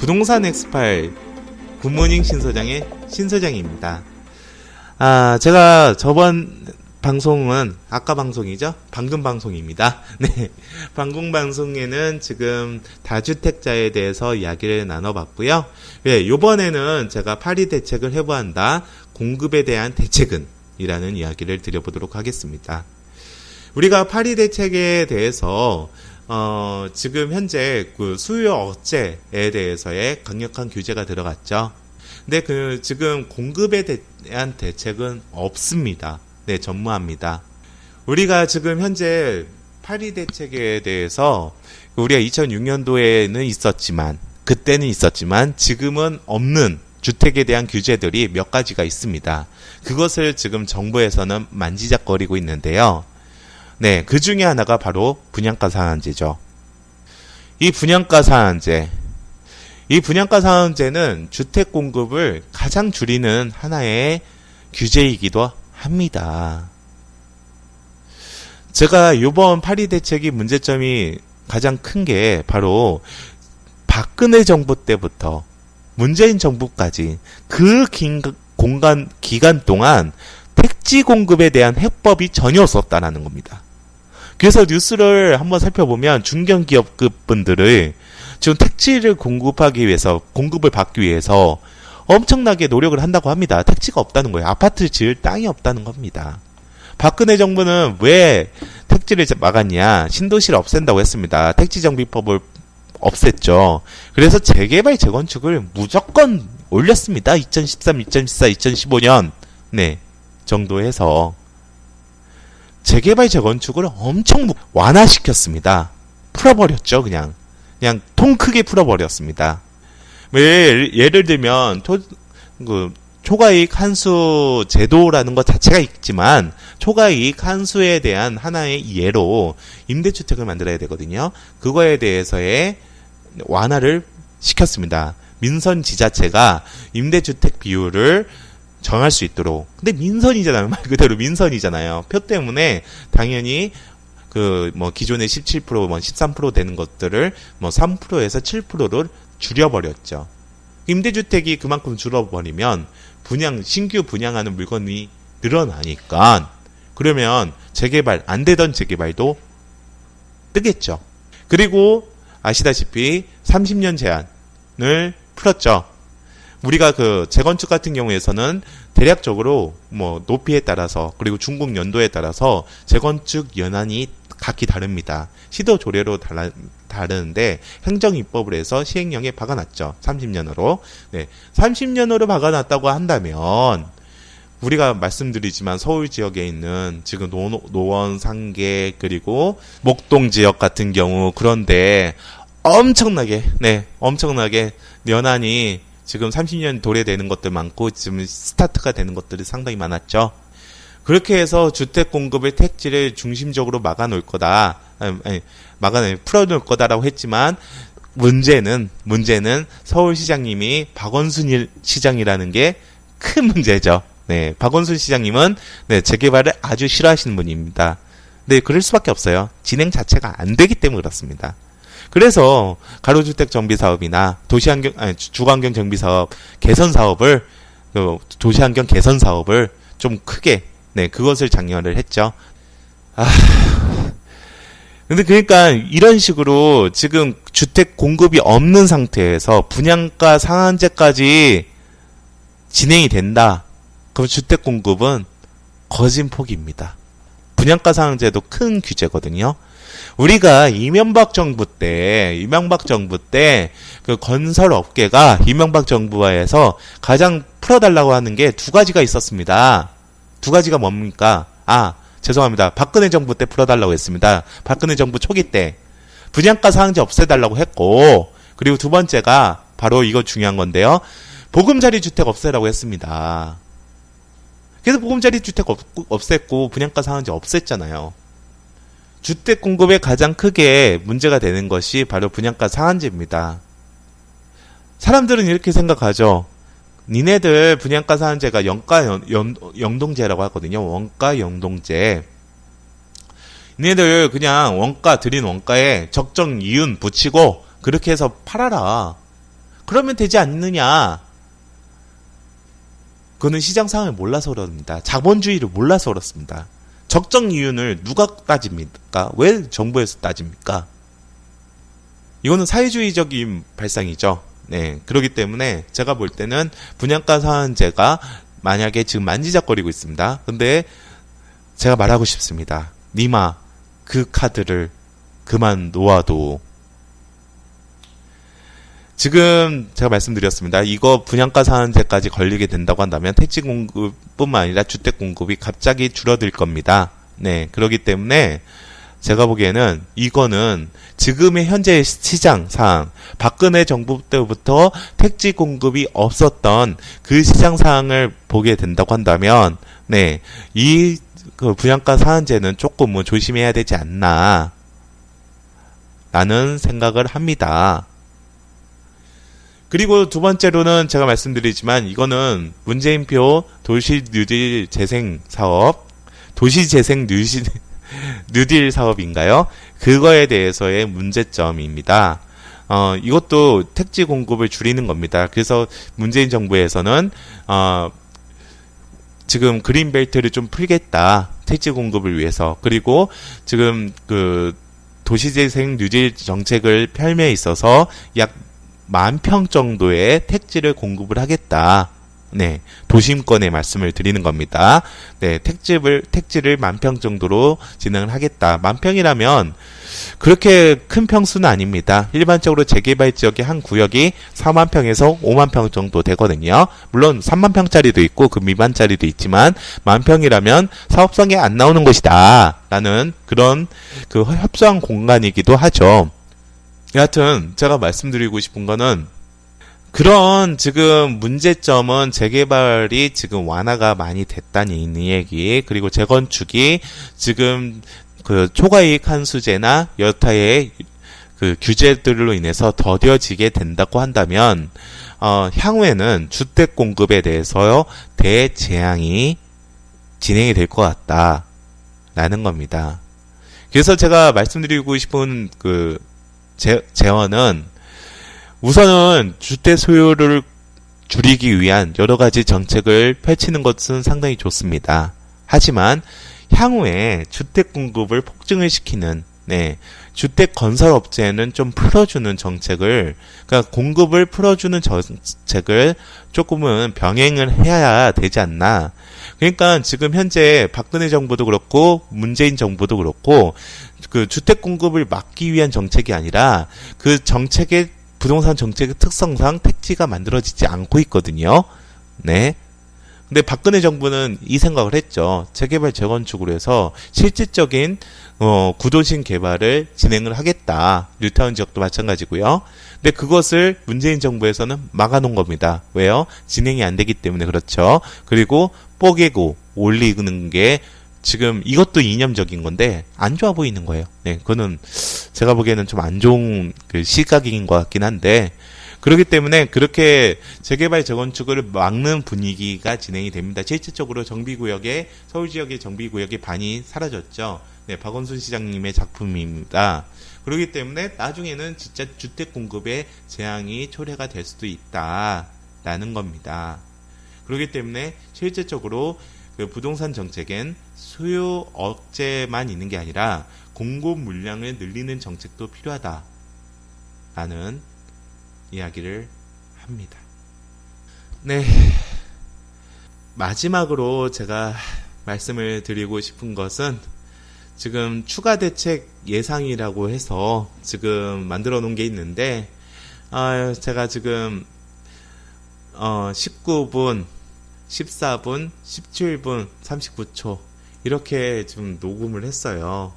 부동산 엑스파일 굿모닝 신소장의 신소장입니다. 제가 저번 방송은 아까 방송이죠? 방금 방송입니다. 네. 방금 방송에는 지금 다주택자에 대해서 이야기를 나눠봤고요. 요번에는 제가 파리 대책을 해보한다. 공급에 대한 대책은? 이라는 이야기를 드려보도록 하겠습니다. 우리가 파리 대책에 대해서 지금 현재 그 수요 억제에 대해서의 강력한 규제가 들어갔죠. 근데 지금 공급에 대한 대책은 없습니다. 네, 전무합니다. 우리가 지금 현재 파리 대책에 대해서 우리가 2006년도에는 그때는 있었지만 지금은 없는 주택에 대한 규제들이 몇 가지가 있습니다. 그것을 지금 정부에서는 만지작거리고 있는데요. 네, 그 중에 하나가 바로 분양가 상한제죠. 이 분양가 상한제는 주택 공급을 가장 줄이는 하나의 규제이기도 합니다. 제가 이번 파리 대책이 문제점이 가장 큰 게 바로 박근혜 정부 때부터 문재인 정부까지 그 기간 동안 택지 공급에 대한 해법이 전혀 없었다는 겁니다. 그래서 뉴스를 한번 살펴보면 중견기업급 분들을 지금 택지를 공급을 받기 위해서 엄청나게 노력을 한다고 합니다. 택지가 없다는 거예요. 아파트 지을 땅이 없다는 겁니다. 박근혜 정부는 왜 택지를 막았냐? 신도시를 없앤다고 했습니다. 택지정비법을 없앴죠. 그래서 재개발, 재건축을 무조건 올렸습니다. 2013, 2014, 2015년 네 정도 해서 재개발, 재건축을 엄청 완화시켰습니다. 풀어버렸죠. 그냥 통 크게 풀어버렸습니다. 예를 들면 초과이익 환수 제도라는 것 자체가 있지만 초과이익 환수에 대한 하나의 예로 임대주택을 만들어야 되거든요. 그거에 대해서의 완화를 시켰습니다. 민선지자체가 임대주택 비율을 정할 수 있도록. 근데 민선이잖아요. 말 그대로 민선이잖아요. 표 때문에 당연히 기존의 17%, 13% 되는 것들을 3%에서 7%로 줄여버렸죠. 임대주택이 그만큼 줄어버리면 신규 분양하는 물건이 늘어나니까 그러면 안 되던 재개발도 뜨겠죠. 그리고 아시다시피 30년 제한을 풀었죠. 우리가 재건축 같은 경우에서는 대략적으로 높이에 따라서 그리고 중국 연도에 따라서 재건축 연한이 각기 다릅니다. 시도 조례로 다르는데 행정입법을 해서 시행령에 박아놨죠. 30년으로. 네, 30년으로 박아놨다고 한다면 우리가 말씀드리지만 서울 지역에 있는 지금 노원, 상계 그리고 목동 지역 같은 경우 그런데 엄청나게 연한이 지금 30년 도래되는 것들 많고 지금 스타트가 되는 것들이 상당히 많았죠. 그렇게 해서 주택 공급의 택지를 중심적으로 풀어놓을 거다라고 했지만 문제는 서울시장님이 박원순 시장이라는 게 큰 문제죠. 네, 박원순 시장님은 재개발을 아주 싫어하시는 분입니다. 네, 그럴 수밖에 없어요. 진행 자체가 안 되기 때문에 그렇습니다. 그래서 가로주택 정비 사업이나 주거환경 정비 사업 개선 사업을 도시환경 개선 사업을 좀 크게 그것을 장려를 했죠. 근데 그러니까 이런 식으로 지금 주택 공급이 없는 상태에서 분양가 상한제까지 진행이 된다. 그럼 주택 공급은 거진 포기입니다. 분양가 상한제도 큰 규제거든요. 우리가 이명박 정부 때 그 건설 업계가 이명박 정부에서 가장 풀어달라고 하는 게 두 가지가 있었습니다. 두 가지가 뭡니까? 죄송합니다. 박근혜 정부 때 풀어달라고 했습니다. 박근혜 정부 초기 때 분양가 상한제 없애달라고 했고, 그리고 두 번째가 바로 이거 중요한 건데요. 보금자리 주택 없애라고 했습니다. 그래서 보금자리 주택 없앴고 분양가 상한제 없앴잖아요. 주택 공급에 가장 크게 문제가 되는 것이 바로 분양가 상한제입니다. 사람들은 이렇게 생각하죠. 니네들 분양가 상한제가 영동제라고 하거든요. 원가 영동제. 니네들 그냥 드린 원가에 적정 이윤 붙이고 그렇게 해서 팔아라. 그러면 되지 않느냐? 그거는 시장 상황을 몰라서 그럽니다. 자본주의를 몰라서 그렇습니다. 적정 이윤을 누가 따집니까? 왜 정부에서 따집니까? 이거는 사회주의적인 발상이죠. 네, 그렇기 때문에 제가 볼 때는 분양가 상한제가 만약에 지금 만지작거리고 있습니다. 근데 제가 말하고 싶습니다. 니마 그 카드를 그만 놓아도. 지금 제가 말씀드렸습니다. 이거 분양가 상한제까지 걸리게 된다고 한다면 택지 공급뿐만 아니라 주택 공급이 갑자기 줄어들 겁니다. 네, 그렇기 때문에 제가 보기에는 이거는 지금의 현재 시장 상황, 박근혜 정부 때부터 택지 공급이 없었던 그 시장 상황을 보게 된다고 한다면, 네, 그 분양가 상한제는 조금은 조심해야 되지 않나 라는 생각을 합니다. 그리고 두 번째로는 제가 말씀드리지만 이거는 문재인표 도시 뉴딜 재생 사업, 도시 재생 뉴딜 사업인가요? 그거에 대해서의 문제점입니다. 이것도 택지 공급을 줄이는 겁니다. 그래서 문재인 정부에서는 지금 그린벨트를 좀 풀겠다. 택지 공급을 위해서. 그리고 지금 그 도시재생 뉴딜 정책을 펼에 있어서 약 10,000평 정도의 택지를 공급을 하겠다. 네, 도심권의 말씀을 드리는 겁니다. 네, 택지를 10,000평 정도로 진행을 하겠다. 10,000평이라면 그렇게 큰 평수는 아닙니다. 일반적으로 재개발 지역의 한 구역이 40,000평에서 50,000평 정도 되거든요. 물론 30,000평짜리도 있고 그 미만짜리도 있지만 10,000평이라면 사업성이 안 나오는 곳이다. 라는 그런 그 협소한 공간이기도 하죠. 여하튼 제가 말씀드리고 싶은 거는 그런 지금 문제점은 재개발이 지금 완화가 많이 됐다는 이 얘기, 그리고 재건축이 지금 그 초과이익 환수제나 여타의 그 규제들로 인해서 더뎌지게 된다고 한다면 향후에는 주택 공급에 대해서 대재앙이 진행이 될 것 같다라는 겁니다. 그래서 제가 말씀드리고 싶은 그 재원은 우선은 주택 소유를 줄이기 위한 여러 가지 정책을 펼치는 것은 상당히 좋습니다. 하지만 향후에 주택 공급을 폭증을 시키는 주택 건설 업체는 좀 풀어주는 정책을, 그러니까 공급을 풀어주는 정책을 조금은 병행을 해야 되지 않나. 그러니까 지금 현재 박근혜 정부도 그렇고 문재인 정부도 그렇고 그 주택 공급을 막기 위한 정책이 아니라 그 정책의 부동산 정책의 특성상 택지가 만들어지지 않고 있거든요. 네. 근데 박근혜 정부는 이 생각을 했죠. 재개발 재건축으로 해서 실질적인 구도심 개발을 진행을 하겠다. 뉴타운 지역도 마찬가지고요. 근데 그것을 문재인 정부에서는 막아놓은 겁니다. 왜요? 진행이 안 되기 때문에 그렇죠. 그리고 뽀개고 올리는 게 지금 이것도 이념적인 건데 안 좋아 보이는 거예요. 네, 그거는 제가 보기에는 좀 안 좋은 그 시각인 것 같긴 한데, 그렇기 때문에 그렇게 재개발 재건축을 막는 분위기가 진행이 됩니다. 실질적으로 정비구역에, 서울 지역의 정비구역의 반이 사라졌죠. 네, 박원순 시장님의 작품입니다. 그렇기 때문에 나중에는 진짜 주택 공급에 재앙이 초래가 될 수도 있다라는 겁니다. 그렇기 때문에 실질적으로 그 부동산 정책엔 수요 억제만 있는 게 아니라 공급 물량을 늘리는 정책도 필요하다라는 이야기를 합니다. 네, 마지막으로 제가 말씀을 드리고 싶은 것은 지금 추가 대책 예상이라고 해서 지금 만들어 놓은 게 있는데 제가 지금 19분, 14분, 17분, 39초 이렇게 지금 녹음을 했어요.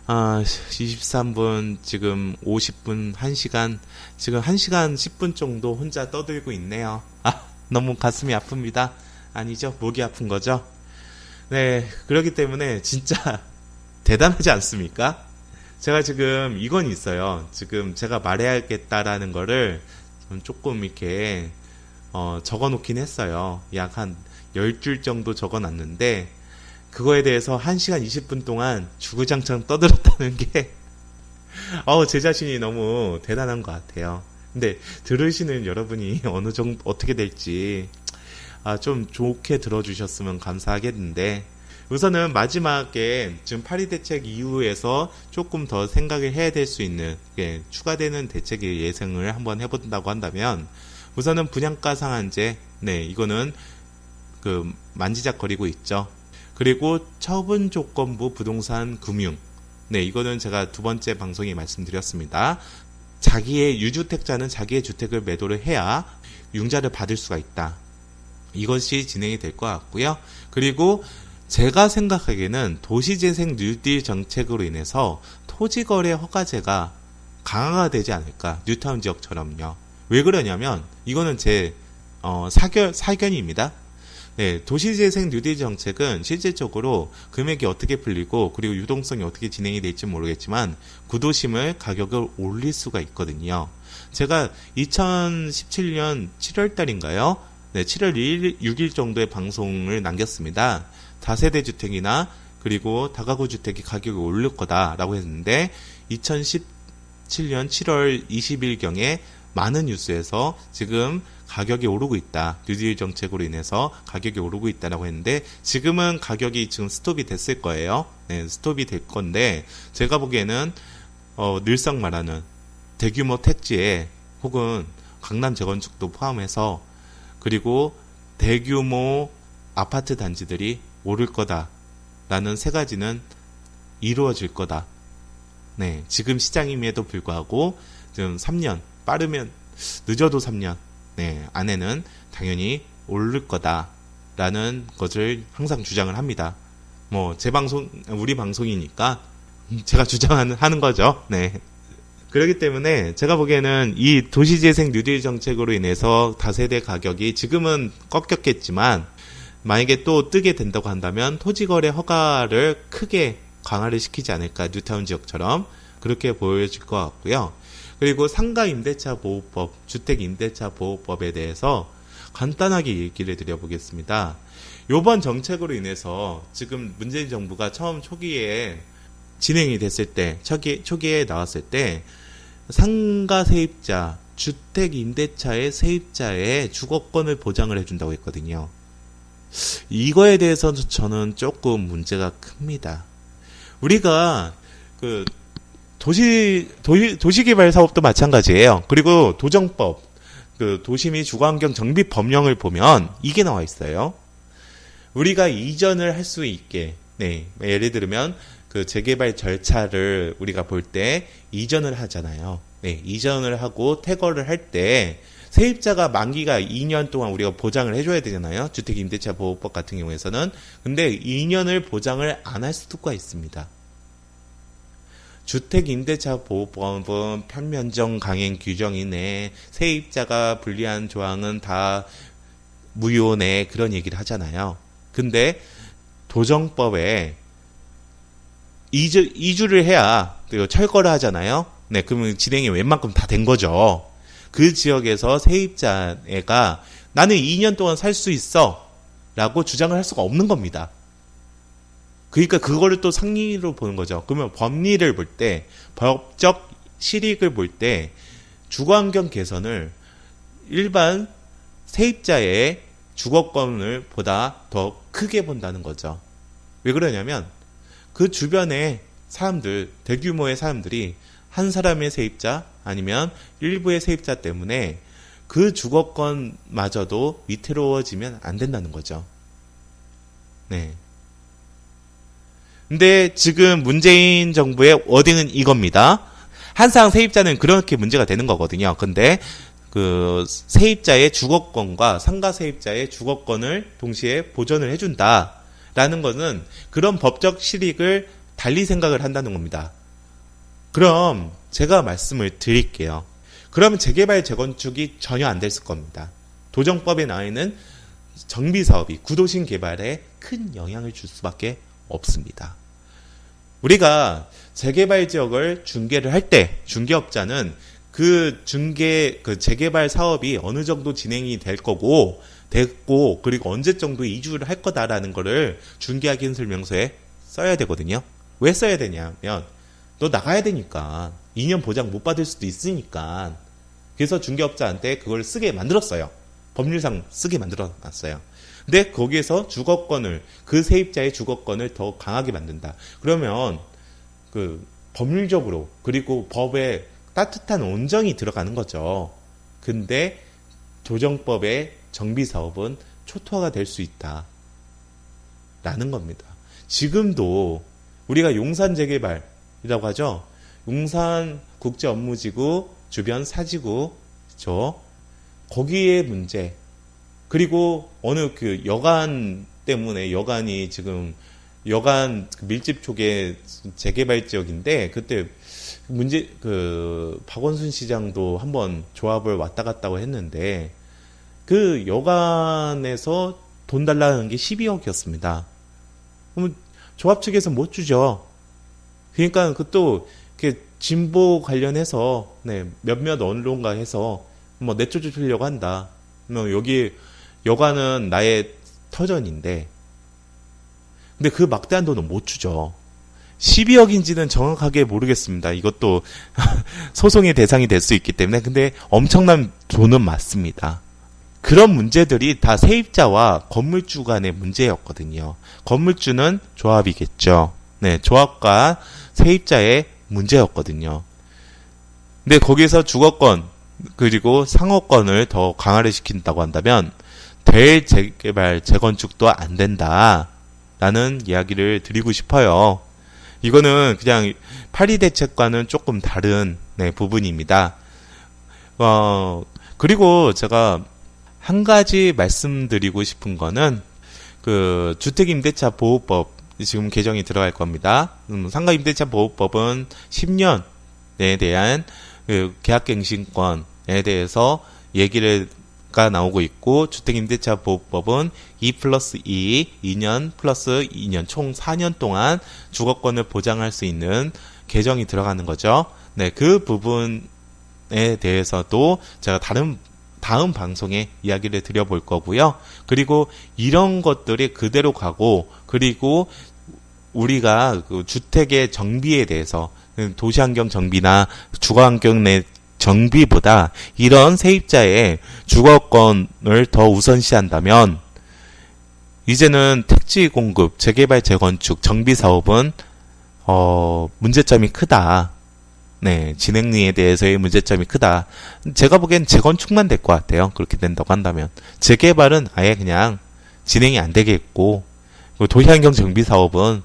23분, 지금 50분, 1시간, 지금 1시간 10분 정도 혼자 떠들고 있네요. 너무 가슴이 아픕니다. 아니죠? 목이 아픈 거죠? 네, 그렇기 때문에 진짜 대단하지 않습니까? 제가 지금 이건 있어요. 지금 제가 말해야겠다라는 거를 조금 이렇게 적어 놓긴 했어요. 약 한 10줄 정도 적어 놨는데 그거에 대해서 1시간 20분 동안 주구장창 떠들었다는 게 제 자신이 너무 대단한 것 같아요. 근데 들으시는 여러분이 어느 정도 어떻게 될지 좀 좋게 들어주셨으면 감사하겠는데, 우선은 마지막에 지금 파리 대책 이후에서 조금 더 생각을 해야 될 수 있는 추가되는 대책의 예상을 한번 해본다고 한다면, 우선은 분양가 상한제, 네, 이거는 만지작거리고 있죠. 그리고 처분 조건부 부동산 금융, 네, 이거는 제가 두 번째 방송에 말씀드렸습니다. 자기의 유주택자는 자기의 주택을 매도를 해야 융자를 받을 수가 있다. 이것이 진행이 될 것 같고요. 그리고 제가 생각하기에는 도시재생 뉴딜 정책으로 인해서 토지거래 허가제가 강화가 되지 않을까. 뉴타운 지역처럼요. 왜 그러냐면 이거는 제 사견입니다. 네, 도시재생 뉴딜 정책은 실질적으로 금액이 어떻게 풀리고 그리고 유동성이 어떻게 진행이 될지 모르겠지만 구도심을 가격을 올릴 수가 있거든요. 제가 2017년 7월 달인가요? 네, 7월 6일 정도의 방송을 남겼습니다. 다세대 주택이나 그리고 다가구 주택이 가격이 오를 거다라고 했는데 2017년 7월 20일경에 많은 뉴스에서 지금 가격이 오르고 있다. 뉴딜 정책으로 인해서 가격이 오르고 있다라고 했는데 지금은 가격이 지금 스톱이 됐을 거예요. 네, 스톱이 될 건데 제가 보기에는 늘상 말하는 대규모 택지에 혹은 강남 재건축도 포함해서 그리고 대규모 아파트 단지들이 오를 거다라는 세 가지는 이루어질 거다. 네, 지금 시장임에도 불구하고 지금 3년, 빠르면 늦어도 3년 네, 안에는 당연히 오를 거다라는 것을 항상 주장을 합니다. 제 방송, 우리 방송이니까 제가 주장하는 거죠. 네. 그렇기 때문에 제가 보기에는 이 도시재생 뉴딜 정책으로 인해서 다세대 가격이 지금은 꺾였겠지만 만약에 또 뜨게 된다고 한다면 토지거래 허가를 크게 강화를 시키지 않을까. 뉴타운 지역처럼 그렇게 보여질 것 같고요. 그리고 상가임대차보호법, 주택임대차보호법에 대해서 간단하게 얘기를 드려보겠습니다. 이번 정책으로 인해서 지금 문재인 정부가 처음 초기에 진행이 됐을 때, 초기에 나왔을 때 상가 세입자, 주택임대차의 세입자의 주거권을 보장을 해준다고 했거든요. 이거에 대해서 저는 조금 문제가 큽니다. 우리가 도시개발 사업도 마찬가지예요. 그리고 도정법, 도시 및 주거환경 정비 법령을 보면 이게 나와 있어요. 우리가 이전을 할 수 있게, 네, 예를 들면 재개발 절차를 우리가 볼 때 이전을 하잖아요. 네, 이전을 하고 퇴거를 할 때 세입자가 만기가 2년 동안 우리가 보장을 해줘야 되잖아요. 주택임대차보호법 같은 경우에서는. 근데 2년을 보장을 안 할 수가 있습니다. 주택임대차보호법은 편면적 강행 규정이네, 세입자가 불리한 조항은 다 무효네, 그런 얘기를 하잖아요. 근데 도정법에 2주를 해야 철거를 하잖아요. 네, 그러면 진행이 웬만큼 다 된 거죠. 그 지역에서 세입자가 나는 2년 동안 살 수 있어 라고 주장을 할 수가 없는 겁니다. 그러니까 그거를 또 상리로 보는 거죠. 그러면 법리를 볼 때, 법적 실익을 볼 때 주거환경 개선을 일반 세입자의 주거권을 보다 더 크게 본다는 거죠. 왜 그러냐면 그 주변에 사람들, 대규모의 사람들이 한 사람의 세입자 아니면 일부의 세입자 때문에 그 주거권마저도 위태로워지면 안 된다는 거죠. 네. 근데 지금 문재인 정부의 워딩은 이겁니다. 항상 세입자는 그렇게 문제가 되는 거거든요. 근데 세입자의 주거권과 상가 세입자의 주거권을 동시에 보전을 해준다라는 것은 그런 법적 실익을 달리 생각을 한다는 겁니다. 그럼 제가 말씀을 드릴게요. 그러면 재개발 재건축이 전혀 안 됐을 겁니다. 도정법에 나와 있는 정비사업이 구도심 개발에 큰 영향을 줄 수밖에 없습니다. 우리가 재개발 지역을 중개를 할 때 중개업자는 재개발 사업이 어느 정도 진행이 됐고 그리고 언제 정도 이주를 할 거다라는 거를 중개확인 설명서에 써야 되거든요. 왜 써야 되냐면 너 나가야 되니까 2년 보장 못 받을 수도 있으니까 그래서 중개업자한테 그걸 쓰게 만들었어요. 법률상 쓰게 만들어놨어요. 근데 거기에서 주거권을, 그 세입자의 주거권을 더 강하게 만든다. 그러면 그 법률적으로, 그리고 법에 따뜻한 온정이 들어가는 거죠. 근데 조정법의 정비사업은 초토화가 될 수 있다 라는 겁니다. 지금도 우리가 용산 재개발이라고 하죠. 용산 국제업무지구 주변 사지구, 그렇죠? 거기에 문제, 그리고 어느 그 여관 때문에, 여관이 지금 여관 밀집 쪽에 재개발 지역인데, 그때 문제, 그 박원순 시장도 한번 조합을 왔다 갔다고 했는데, 그 여관에서 돈 달라는 게 12억이었습니다. 그러면 조합 측에서 못 주죠. 그러니까 그또 진보 관련해서 몇몇 언론가 해서 뭐 내쫓으려고 한다. 뭐 여기 여관은 나의 터전인데, 근데 그 막대한 돈은 못 주죠. 12억인지는 정확하게 모르겠습니다. 이것도 소송의 대상이 될 수 있기 때문에. 근데 엄청난 돈은 맞습니다. 그런 문제들이 다 세입자와 건물주 간의 문제였거든요. 건물주는 조합이겠죠. 네, 조합과 세입자의 문제였거든요. 근데 거기에서 주거권 그리고 상호권을 더 강화를 시킨다고 한다면 대재개발, 재건축도 안 된다라는 이야기를 드리고 싶어요. 이거는 그냥 파리 대책과는 조금 다른 부분입니다. 그리고 제가 한 가지 말씀드리고 싶은 거는 그 주택임대차 보호법 지금 개정이 들어갈 겁니다. 상가임대차 보호법은 10년에 대한 그 계약갱신권에 대해서 얘기가 나오고 있고, 주택임대차 보호법은 2+2, 2년 플러스 2년, 총 4년 동안 주거권을 보장할 수 있는 개정이 들어가는 거죠. 네, 그 부분에 대해서도 제가 다음 방송에 이야기를 드려볼 거고요. 그리고 이런 것들이 그대로 가고, 그리고 우리가 그 주택의 정비에 대해서 도시환경 정비나 주거환경 내 정비보다 이런 세입자의 주거권을 더 우선시한다면 이제는 택지 공급, 재개발, 재건축, 정비 사업은 문제점이 크다. 네, 진행리에 대해서의 문제점이 크다. 제가 보기엔 재건축만 될 것 같아요. 그렇게 된다고 한다면. 재개발은 아예 그냥 진행이 안 되겠고, 도시환경 정비 사업은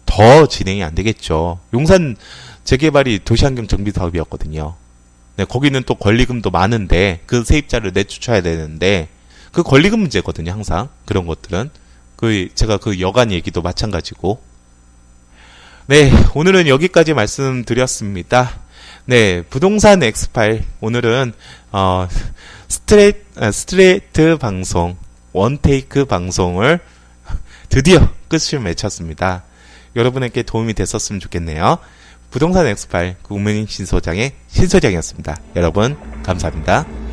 더 진행이 안 되겠죠. 용산 재개발이 도시환경 정비 사업이었거든요. 네, 거기는 또 권리금도 많은데 그 세입자를 내쫓아야 되는데 그 권리금 문제거든요. 항상 그런 것들은. 제가 그 여관 얘기도 마찬가지고. 네, 오늘은 여기까지 말씀드렸습니다. 네, 부동산 엑스파일 오늘은 스트레이트 방송, 원테이크 방송을 드디어 끝을 맺혔습니다. 여러분에게 도움이 됐었으면 좋겠네요. 부동산 엑스파일 국민인 신소장의 신소장이었습니다. 여러분 감사합니다.